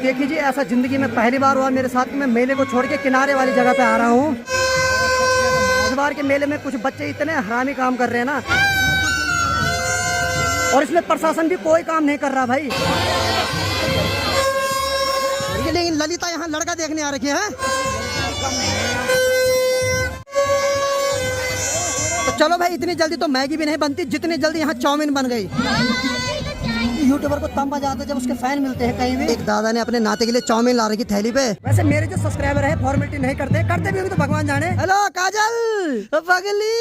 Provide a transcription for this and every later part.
देखिए जी, ऐसा जिंदगी में पहली बार हुआ मेरे साथ कि मैं मेले को छोड़ के किनारे वाली जगह पे आ रहा हूँ। इस बार के मेले में कुछ बच्चे इतने हरामी काम कर रहे हैं ना, और इसमें प्रशासन भी कोई काम नहीं कर रहा भाई। लेकिन ललिता यहाँ लड़का देखने आ रखी है। तो चलो भाई, इतनी जल्दी तो मैगी भी नहीं बनती जितनी जल्दी यहाँ चाउमीन बन गई। यूट्यूबर को तब मजा आता है जब उसके फैन मिलते हैं कहीं भी। एक दादा ने अपने नाते के लिए चाउमीन ला रखी थैली पे। वैसे मेरे जो सब्सक्राइबर है फॉर्मेलिटी नहीं करते भी होंगे तो भगवान जाने। हेलो काजल पगली,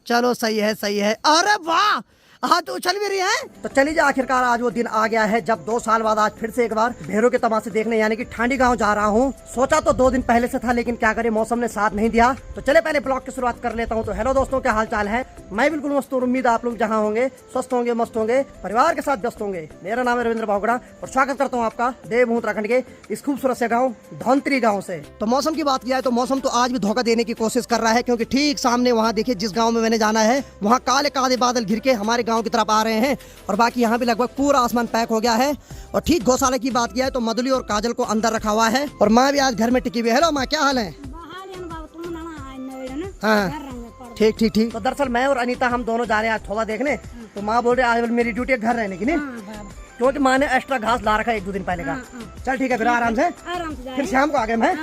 चलो सही है सही है। अरे वाह, हाँ तो उछल भी रही है। तो चलिए, आखिरकार आज वो दिन आ गया है जब 2 साल बाद आज फिर से एक बार भेड़ों के तमाशे देखने यानी कि ठांडी गांव जा रहा हूँ। सोचा तो 2 दिन पहले से था, लेकिन क्या करे मौसम ने साथ नहीं दिया। तो चले पहले ब्लॉग की शुरुआत कर लेता हूँ। तो हेलो दोस्तों, क्या हाल चाल है? मैं बिल्कुल मस्त हूँ। उम्मीद आप लोग जहाँ होंगे स्वस्थ होंगे, मस्त होंगे, परिवार के साथ व्यस्त होंगे। मेरा नाम है रविंद्र बावगड़ा और स्वागत करता हूँ आपका देवभूमि उत्तराखंड के इस खूबसूरत से गाँव धौंतरी गाँव से। तो मौसम की बात किया है तो मौसम तो आज भी धोखा देने की कोशिश कर रहा है, क्योंकि ठीक सामने वहाँ देखिए जिस गाँव में मैंने जाना है वहाँ काले काले बादल घिर के हमारे गाँव की तरफ आ रहे हैं और बाकी यहाँ भी लगभग पूरा आसमान पैक हो गया है। और ठीक गौशाला की बात किया है तो मधुली और काजल को अंदर रखा हुआ है और माँ भी आज घर में टिकी हुई है। हेलो माँ, क्या हाल है? हाँ ठीक ठीक ठीक। तो दरअसल मैं और अनीता हम दोनों जा रहे हैं आज थोड़ा देखने। तो माँ बोल रहे आज मेरी ड्यूटी है घर रहने की, नहीं क्योंकि माँ ने एक्स्ट्रा घास ला रखा है 1-2 दिन पहले का। चल ठीक है, फिर आराम से फिर शाम को आ गए मैं।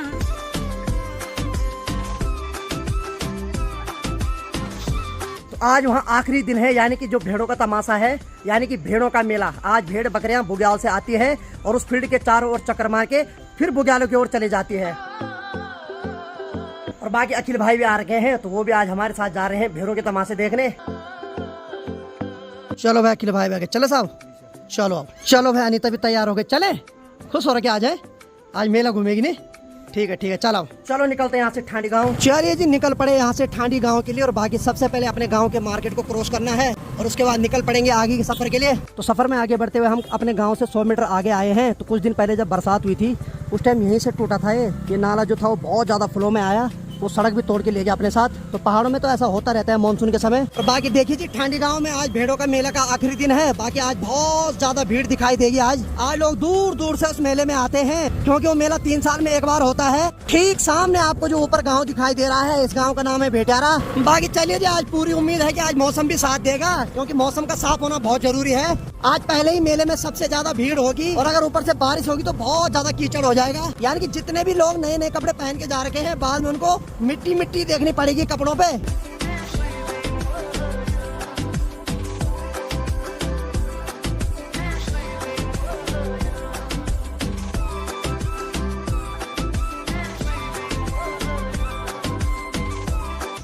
आज वहाँ आखिरी दिन है, यानी कि जो भेड़ों का तमाशा है, यानी कि भेड़ों का मेला। आज भेड़ बकरियां बुग्याल से आती है और उस फील्ड के चारों ओर चक्कर मार के फिर बुग्यालों की ओर चले जाती है। और बाकी अखिल भाई भी आ रखे हैं, तो वो भी आज हमारे साथ जा रहे हैं भेड़ों के तमाशे देखने। चलो भाई, अखिल भाई भी आ गए। चलो साहब, चलो अब चलो भाई। अनीता भी तैयार हो गए, चले खुश हो रखे आ जाए, आज मेला घूमेगी नहीं। ठीक है चलो चलो निकलते हैं यहाँ से ठांडी गांव। चलिए जी, निकल पड़े यहाँ से ठांडी गांव के लिए। और बाकी सबसे पहले अपने गांव के मार्केट को क्रॉस करना है और उसके बाद निकल पड़ेंगे आगे के सफर के लिए। तो सफर में आगे बढ़ते हुए हम अपने गांव से 100 मीटर आगे आए हैं। तो कुछ दिन पहले जब बरसात हुई थी उस टाइम यहीं से टूटा था ये नाला जो था, वो बहुत ज्यादा फ्लो में आया, वो सड़क भी तोड़ के ले गया अपने साथ। तो पहाड़ों में तो ऐसा होता रहता है मानसून के समय। और बाकी देखिए जी, ठांडी गांव में आज भेड़ों का मेला का आखिरी दिन है। बाकी आज बहुत ज्यादा भीड़ दिखाई देगी। आज लोग दूर दूर से उस मेले में आते हैं, क्योंकि वो मेला 3 साल में एक बार होता है। ठीक सामने आपको जो ऊपर गाँव दिखाई दे रहा है, इस गाँव का नाम है भेटारा। बाकी चलिए जी, आज पूरी उम्मीद है कि आज मौसम भी साथ देगा, क्योंकि मौसम का साफ होना बहुत जरूरी है। आज पहले ही मेले में सबसे ज्यादा भीड़ होगी और अगर ऊपर से बारिश होगी तो बहुत ज्यादा कीचड़ हो जाएगा। यानी कि जितने भी लोग नए नए कपड़े पहन के जा रखे हैं, बाद में उनको मिट्टी मिट्टी देखनी पड़ेगी कपड़ों पे।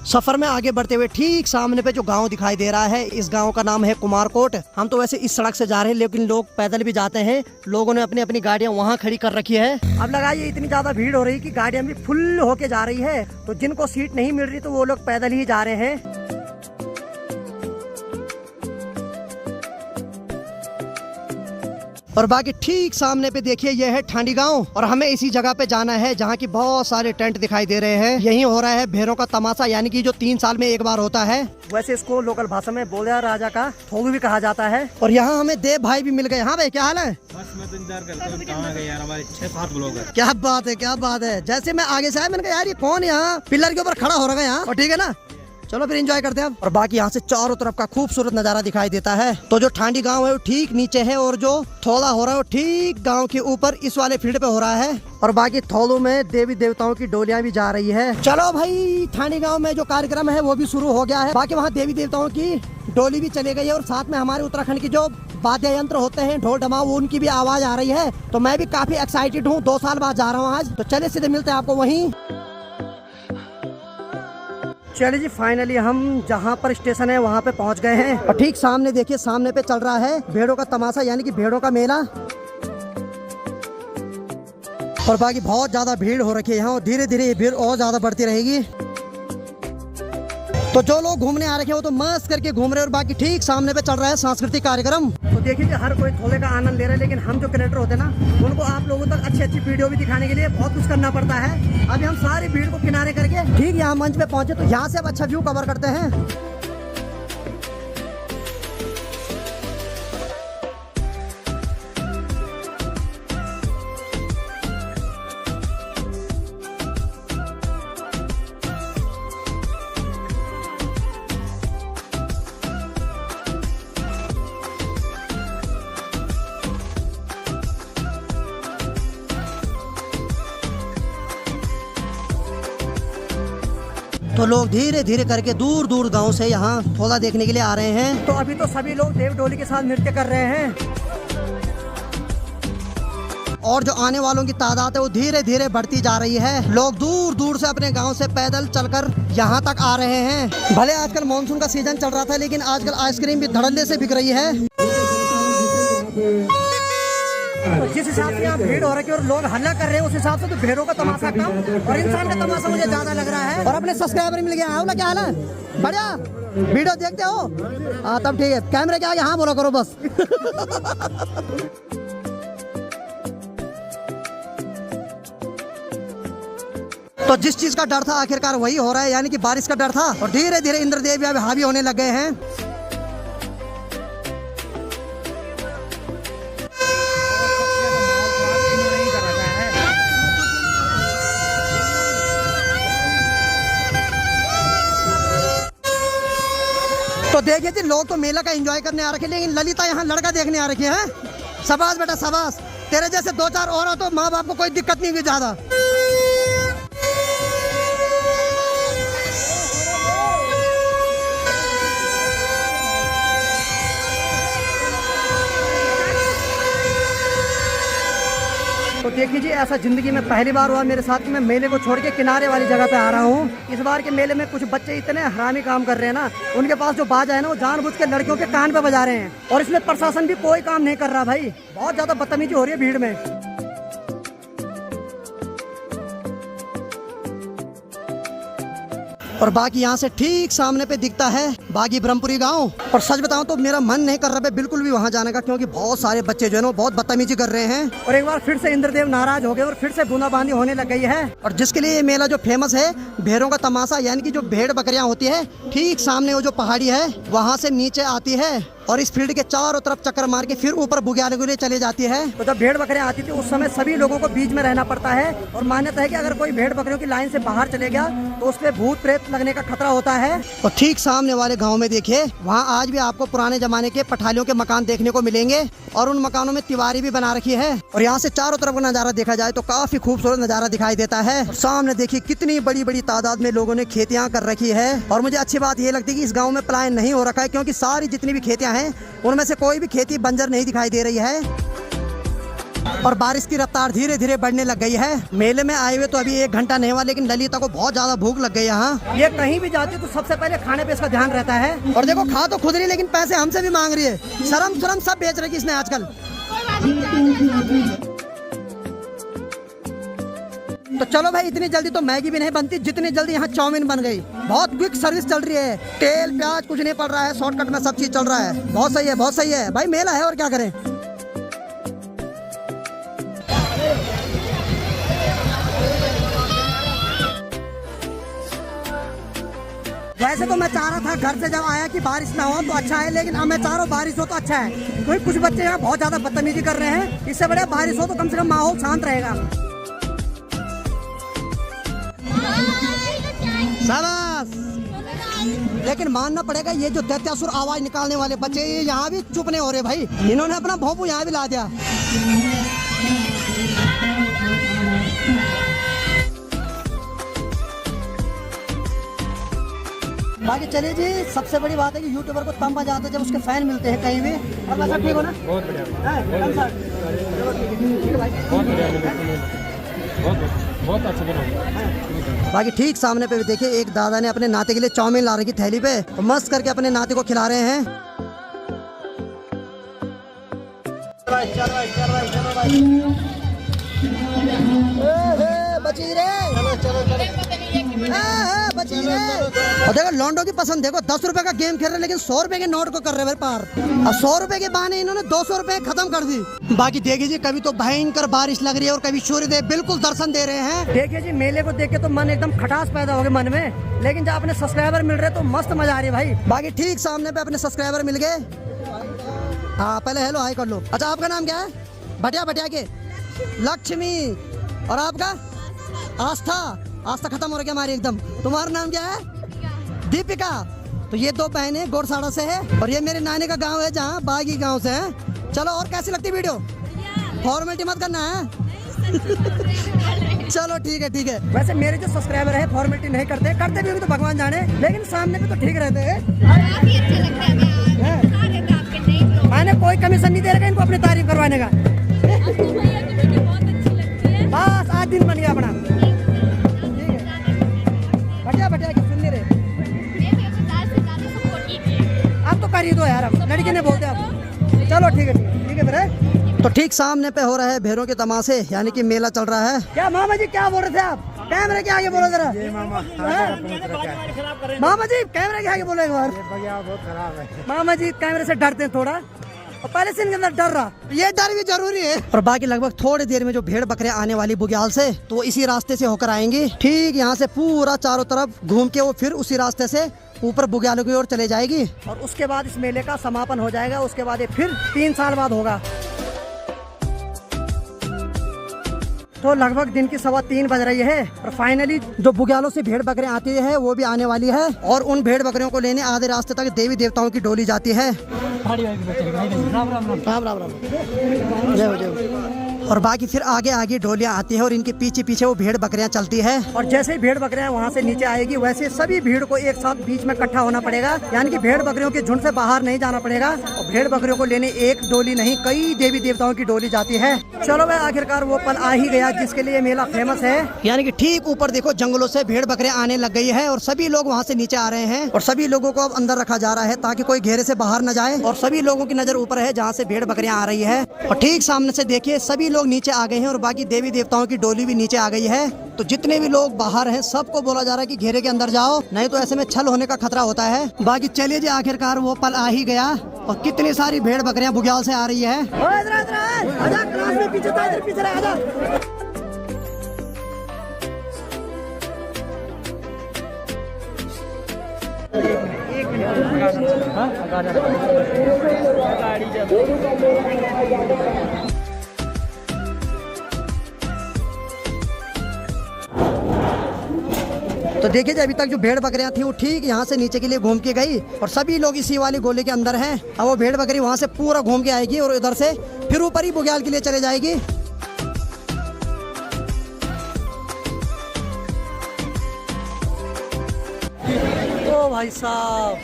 सफर में आगे बढ़ते हुए ठीक सामने पे जो गांव दिखाई दे रहा है, इस गांव का नाम है कुमारकोट। हम तो वैसे इस सड़क से जा रहे हैं, लेकिन लोग पैदल भी जाते हैं। लोगों ने अपनी अपनी गाड़ियां वहां खड़ी कर रखी है। अब लगाइए, इतनी ज्यादा भीड़ हो रही है कि गाड़ियां भी फुल होके जा रही है। तो जिनको सीट नहीं मिल रही तो वो लोग पैदल ही जा रहे हैं। और बाकी ठीक सामने पे देखिए, ये है ठांडी गांव और हमें इसी जगह पे जाना है जहाँ की बहुत सारे टेंट दिखाई दे रहे हैं। यही हो रहा है भेड़ों का तमाशा, यानी कि जो 3 साल में एक बार होता है। वैसे इसको लोकल भाषा में बोलिया राजा का थोगू भी कहा जाता है। और यहाँ हमें देव भाई भी मिल गए। हाँ भाई, क्या हाल है? बस मैं तो इंतजार करता हूँ, कहाँ गए यार हमारे 6-7 ब्लॉगर। क्या बात है, क्या बात है। जैसे मैं आगे से आया, मैंने कहा यार ये कौन यहाँ पिलर के ऊपर खड़ा हो रहा है यहाँ। और ठीक है ना, चलो फिर एंजॉय करते हैं अब। और बाकी यहाँ से चारों तरफ का खूबसूरत नजारा दिखाई देता है। तो जो ठांडी गांव है वो ठीक नीचे है और जो थोड़ा हो रहा है वो ठीक गांव के ऊपर इस वाले फील्ड पे हो रहा है। और बाकी थोलों में देवी देवताओं की डोलियां भी जा रही है। चलो भाई, ठांडी गांव में जो कार्यक्रम है वो भी शुरू हो गया है। बाकी वहाँ देवी देवताओं की डोली भी चली गई है और साथ में हमारे उत्तराखंड की जो वाद्य यंत्र होते हैं, ढोल ढमाऊ, उनकी भी आवाज आ रही है। तो मैं भी काफी एक्साइटेड हूँ, 2 साल बाद जा रहा हूँ आज। तो चलिए सीधे मिलते हैं आपको वहीं। चलिए जी, फाइनली हम जहाँ पर स्टेशन है वहाँ पे पहुँच गए हैं। और ठीक सामने देखिए, सामने पे चल रहा है भेड़ों का तमाशा, यानी कि भेड़ों का मेला। और बाकी बहुत ज्यादा भीड़ हो रखी है यहाँ और धीरे धीरे ये भीड़ और ज्यादा बढ़ती रहेगी। तो जो लोग घूमने आ रखे हैं वो तो मस्त करके घूम रहे हैं। और बाकी ठीक सामने पे चल रहा है सांस्कृतिक कार्यक्रम। तो देखिए कि हर कोई थोड़े का आनंद ले रहा है, लेकिन हम जो क्रिएटर होते हैं ना, उनको आप लोगों तक अच्छी अच्छी वीडियो भी दिखाने के लिए बहुत कुछ करना पड़ता है। अभी हम सारी भीड़ को किनारे करके ठीक यहाँ मंच पे पहुंचे, तो यहाँ से अब अच्छा व्यू कवर करते हैं। तो लोग धीरे धीरे करके दूर दूर गांव से यहाँ ठोला देखने के लिए आ रहे हैं। तो अभी तो सभी लोग देव डोली के साथ नृत्य कर रहे हैं और जो आने वालों की तादाद है वो धीरे धीरे बढ़ती जा रही है। लोग दूर दूर से अपने गांव से पैदल चलकर यहाँ तक आ रहे हैं। भले आजकल मानसून का सीजन चल रहा था, लेकिन आजकल आइसक्रीम भी धड़ल्ले से बिक रही है। तो जिस हिसाब से यहाँ भीड़ हो रही है और लोग हल्ला कर रहे हैं, उस हिसाब से तो भीड़ों का तमाशा कम और इंसान का तमाशा मुझे ज्यादा लग रहा है। और अपने सब्सक्राइबर मिल गया। आओ, क्या हाल है? बढ़िया वीडियो देखते हो? हाँ, तब ठीक है। कैमरे के आगे हाँ बोला करो बस। तो जिस चीज का डर था आखिरकार वही हो रहा है, यानी कि बारिश का डर था और धीरे धीरे इंद्रदेव अब हावी होने लग गए हैं। तो देखिए जी, लोग तो मेला का एंजॉय करने आ रखे, लेकिन ललिता यहाँ लड़का देखने आ रखी है। शाबाश बेटा शाबाश, तेरे जैसे 2-4 और हो तो माँ बाप को कोई दिक्कत नहीं हुई ज्यादा। तो देखिए जी, ऐसा जिंदगी में पहली बार हुआ मेरे साथ कि मैं मेले को छोड़ के किनारे वाली जगह पे आ रहा हूँ। इस बार के मेले में कुछ बच्चे इतने हरामी काम कर रहे हैं ना, उनके पास जो बाजा है ना वो जानबूझ के लड़कियों के कान पे बजा रहे हैं और इसमें प्रशासन भी कोई काम नहीं कर रहा भाई। बहुत ज्यादा बदतमीजी हो रही है भीड़ में। और बाकी यहाँ से ठीक सामने पे दिखता है बागी ब्रह्मपुरी गांव। और सच बताऊं तो मेरा मन नहीं कर रहा है बिल्कुल भी वहाँ जाने का, क्योंकि बहुत सारे बच्चे जो है ना बहुत बदतमीजी कर रहे हैं और एक बार फिर से इंद्रदेव नाराज हो गए और फिर से बूंदाबांदी होने लग गई है। और जिसके लिए ये मेला जो फेमस है, भेड़ों का तमाशा, यानी कि जो भेड़ बकरियां होती है, ठीक सामने वो जो पहाड़ी है वहाँ से नीचे आती है और इस फील्ड के चारों तरफ चक्कर मार के फिर ऊपर बुग्याल के लिए चले जाती है। तो जब भेड़ बकरियां आती थी उस समय सभी लोगों को बीच में रहना पड़ता है और मान्यता है कि अगर कोई भेड़ बकरियों की लाइन से बाहर चले गया तो उस पे भूत प्रेत लगने का खतरा होता है। और ठीक सामने वाले गांव में देखिए, वहाँ आज भी आपको पुराने जमाने के पठालियों के मकान देखने को मिलेंगे और उन मकानों में तिवारी भी बना रखी है। और यहाँ से चारों तरफ का नजारा देखा जाए तो काफी खूबसूरत नजारा दिखाई देता है। और सामने देखिए कितनी बड़ी बड़ी तादाद में लोगों ने खेतियाँ कर रखी है। और मुझे अच्छी बात ये लगती है कि इस गाँव में पलायन नहीं हो रखा है, क्योंकि सारी जितनी भी खेतियाँ हैं उनमें से कोई भी खेती बंजर नहीं दिखाई दे रही है। और बारिश की रफ्तार धीरे धीरे बढ़ने लग गई है। मेले में आए हुए तो अभी 1 घंटा नहीं हुआ, लेकिन ललिता को बहुत ज्यादा भूख लग गई यहाँ। ये कहीं भी जाती है तो सबसे पहले खाने पे इसका ध्यान रहता है। और देखो, खा तो खुद रही लेकिन पैसे हमसे भी मांग रही है। शर्म सब बेच रही है इसने आजकल। तो चलो भाई, इतनी जल्दी तो मैगी भी नहीं बनती जितनी जल्दी यहाँ चाउमीन बन गई। बहुत क्विक सर्विस चल रही है, तेल प्याज कुछ नहीं पड़ रहा है, शॉर्टकट में सब चीज चल रहा है। बहुत सही है, बहुत सही है भाई, मेला है और क्या करें। वैसे तो मैं चाह रहा था घर से जब आया कि बारिश ना हो तो अच्छा है, लेकिन अब मैं चाह रहा हूँ बारिश हो तो अच्छा है, क्योंकि कुछ बच्चे यहाँ बहुत ज्यादा बदतमीजी कर रहे हैं। इससे बढ़िया बारिश हो तो कम से कम माहौल शांत रहेगा। शाबाश। लेकिन मानना पड़ेगा, ये जो दैत्यासुर आवाज निकालने वाले बच्चे ये यहाँ भी चुप नहीं हो रहे भाई। इन्होंने अपना भोंपू यहाँ भी ला दिया। बाकी चलिए जी, सबसे बड़ी बात है कि यूट्यूबर को तब मजा आता है जब उसके फैन मिलते हैं कहीं भी। और वैसा ठीक हो ना? बहुत बढ़िया, बहुत अच्छा बना। बाकी ठीक सामने पे भी देखिए, एक दादा ने अपने नाते के लिए चाउमीन ला रखी थैली पे, तो मस्त करके अपने नाते को खिला रहे हैं। बची रे, बची रे। और देखो लॉन्डो की पसंद, देखो 10 रुपए का गेम खेल रहे लेकिन 100 रुपए के नोट को कर रहे हैं पार। अब 100 रुपए के बहाने इन्होंने 200 रुपए खत्म कर दी। बाकी देखिए जी, कभी तो भयंकर बारिश लग रही है और कभी सूर्यदेव बिल्कुल दर्शन दे रहे हैं। देखिए जी, मेले को देख के तो मन एकदम खटास पैदा हो गया मन में, लेकिन जब अपने सब्सक्राइबर मिल रहे तो मस्त मजा आ रही है भाई। बाकी ठीक सामने पे अपने सब्सक्राइबर मिल गए। हाँ, पहले हेलो हाई कर लो। अच्छा, आपका नाम क्या है? भटिया के लक्ष्मी। और आपका? आस्था खत्म हो गया हमारी एकदम। तुम्हारा नाम क्या है? दीपिका। तो ये 2 बहनें गोरसाड़ा से है और ये मेरे नानी का गांव है जहाँ बागी गांव से है। चलो, और कैसी लगती वीडियो? फॉर्मेलिटी मत करना है। चलो ठीक है ठीक है। वैसे मेरे जो सब्सक्राइबर है फॉर्मेलिटी नहीं करते, करते भी होंगे तो भगवान जाने, लेकिन सामने पे तो ठीक रहते हैं। काफी अच्छा लगता है। मैं खा रहे थे आपके नहीं लोग। मैंने कोई कमीशन नहीं दे रखा इनको अपनी तारीफ करवाने का। आपको भैया की वीडियो बहुत अच्छी लगती है। बस आज दिन बन गया अपना। बढ़िया बढ़िया कि सुन नहीं रहे। मैं भी अपने दाल से ज्यादा सपोर्ट कीजिए। अब तो कर ही दो यार, अब लड़की ने बोलते आप। चलो ठीक है ठीक है फिर। तो ठीक सामने पे हो रहा है भेड़ों के तमाशे, यानी कि मेला चल रहा है। क्या मामा जी क्या बोल रहे थे आप? कैमरे के आगे बोलो जरा। मामा जी कैमरे के आगे बोलो एक बार। बहुत खराब है। मामा जी कैमरे से डरते हैं थोड़ा, और पहले से इनके अंदर डर रहा, ये डर भी जरूरी है। और बाकी लगभग थोड़ी देर में जो भेड़ बकरियां आने वाली बुग्याल से, तो वो इसी रास्ते से होकर आएंगी। ठीक यहाँ से पूरा चारों तरफ घूम के वो फिर उसी रास्ते से ऊपर बुग्यालों की ओर चले जाएगी, और उसके बाद इस मेले का समापन हो जाएगा। उसके बाद ये फिर 3 साल बाद होगा। तो लगभग दिन की 3:15 बज रही है, और फाइनली जो बुग्यालों से भेड़ बकरियां आती है वो भी आने वाली है, और उन भेड़ बकरियों को लेने आधे रास्ते तक देवी देवताओं की डोली जाती है। राम राम राम। जय हो जय हो। और बाकी फिर आगे आगे डोलियां आती है, और इनके पीछे पीछे वो भेड़ बकरियां चलती है। और जैसे ही भेड़ बकरियां वहां से नीचे आएगी, वैसे सभी भीड़ को एक साथ बीच में इकट्ठा होना पड़ेगा, यानी कि भेड़ बकरियों के झुंड से बाहर नहीं जाना पड़ेगा। और भेड़ बकरियों को लेने एक डोली नहीं, कई देवी देवताओं की डोली जाती है। चलो भाई आखिरकार वो पल आ ही गया जिसके लिए मेला फेमस है, यानी कि ठीक ऊपर देखो जंगलों से भेड़ बकरियां आने लग गई है, और सभी लोग वहाँ से नीचे आ रहे हैं, और सभी लोगों को अब अंदर रखा जा रहा है ताकि कोई घेरे से बाहर न जाए। और सभी लोगों की नजर ऊपर है जहाँ से भेड़ बकरियां आ रही है, और ठीक सामने से देखिए सभी लोग नीचे आ गए हैं, और बाकी देवी देवताओं की डोली भी नीचे आ गई है। तो जितने भी लोग बाहर हैं सबको बोला जा रहा है कि घेरे के अंदर जाओ, नहीं तो ऐसे में छल होने का खतरा होता है। बाकी चलिए जी आखिरकार वो पल आ ही गया, और कितनी सारी भेड़ बकरियां बुग्याल से आ रही है। तो देखिए जी अभी तक जो भेड़ बकरियां थी वो ठीक यहाँ से नीचे के लिए घूम के गई, और सभी लोग इसी वाली गोले के अंदर हैं। अब वो भेड़ बकरी वहाँ से पूरा घूम के आएगी, और इधर से फिर ऊपर ही बुग्याल के लिए चले जाएगी। ओ भाई साहब,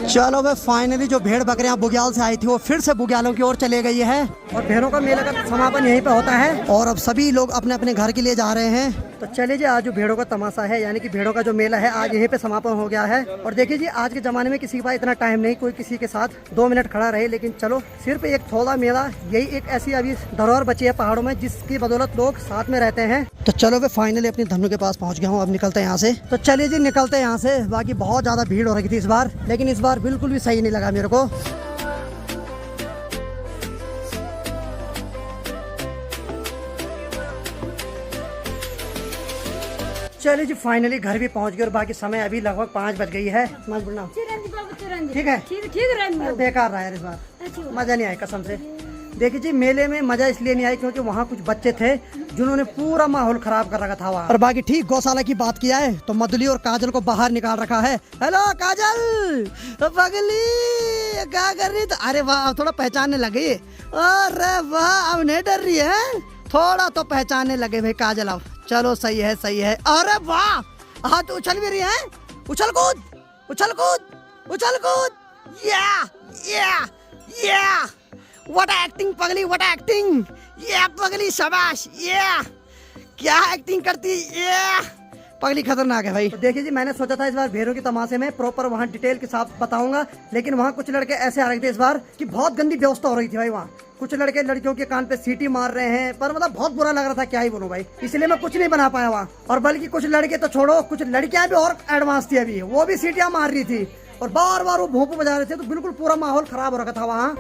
चलो भाई फाइनली जो भेड़ बकरियां बुग्याल से आई थी वो फिर से बुग्यालों की ओर चले गई है, और भेड़ों का मेला का समापन यहीं पे होता है, और अब सभी लोग अपने अपने घर के लिए जा रहे हैं। तो चलिए जी आज जो भेड़ों का तमाशा है, यानी कि भेड़ों का जो मेला है, आज यहीं पे समापन हो गया है। और देखिए जी आज के जमाने में किसी के पास इतना टाइम नहीं कोई किसी के साथ 2 मिनट खड़ा रहे, लेकिन चलो सिर्फ एक थोड़ा मेला, यही एक ऐसी अभी धरोहर बची है पहाड़ों में जिसकी बदौलत लोग साथ में रहते हैं। तो चलो वे फाइनली अपनी धनु के पास पहुंच गया हूँ, अब निकलते हैं यहाँ से। तो चलिए जी निकलते हैं यहाँ से। बाकी बहुत ज्यादा भीड़ हो रही थी इस बार, लेकिन इस बार बिल्कुल भी सही नहीं लगा मेरे को। चलिए जी फाइनली घर भी पहुंच गए, और बाकी समय अभी लगभग 5 बज गई है। ठीक है बेकार रहा है इस बार, मजा नहीं आया कसम से। देखिए जी मेले में मजा इसलिए नहीं आई क्योंकि वहाँ कुछ बच्चे थे जिन्होंने पूरा माहौल खराब कर रखा था वहाँ। और बाकी ठीक गौशाला की बात किया है तो मधुली और काजल को बाहर निकाल रखा है। हेलो काजल, पगली क्या कर रही? तो अरे वाह थोड़ा पहचानने लगी। अरे वाह अब नहीं डर रही है, थोड़ा तो पहचानने लगे भाई काजल अब। चलो सही है सही है। अरे वाह हाथ उछल भी रही है, उछल कूद उछल कूद उछल कूद। या व्हाट एक्टिंग पगली, व्हाट एक्टिंग। ये पगली शाबाश, ये क्या एक्टिंग करती ये पगली, खतरनाक है भाई। तो देखिए जी मैंने सोचा था इस बार भेड़ों के तमाशे में प्रॉपर वहाँ डिटेल के साथ बताऊंगा, लेकिन वहाँ कुछ लड़के ऐसे आ रहे थे इस बार कि बहुत गंदी व्यवस्था हो रही थी भाई। वहाँ कुछ लड़के लड़कियों के कान पे सीटी मार रहे हैं, पर मतलब बहुत बुरा लग रहा था, क्या ही बोलूं भाई। इसलिए मैं कुछ नहीं बना पाया वहाँ। और बल्कि कुछ लड़के तो छोड़ो, कुछ लड़कियां भी और एडवांस थी अभी, वो भी सीटियां मार रही थी और बार बार वो भोंपू बजा रहे थे, तो बिल्कुल पूरा माहौल खराब हो रखा था वहाँ।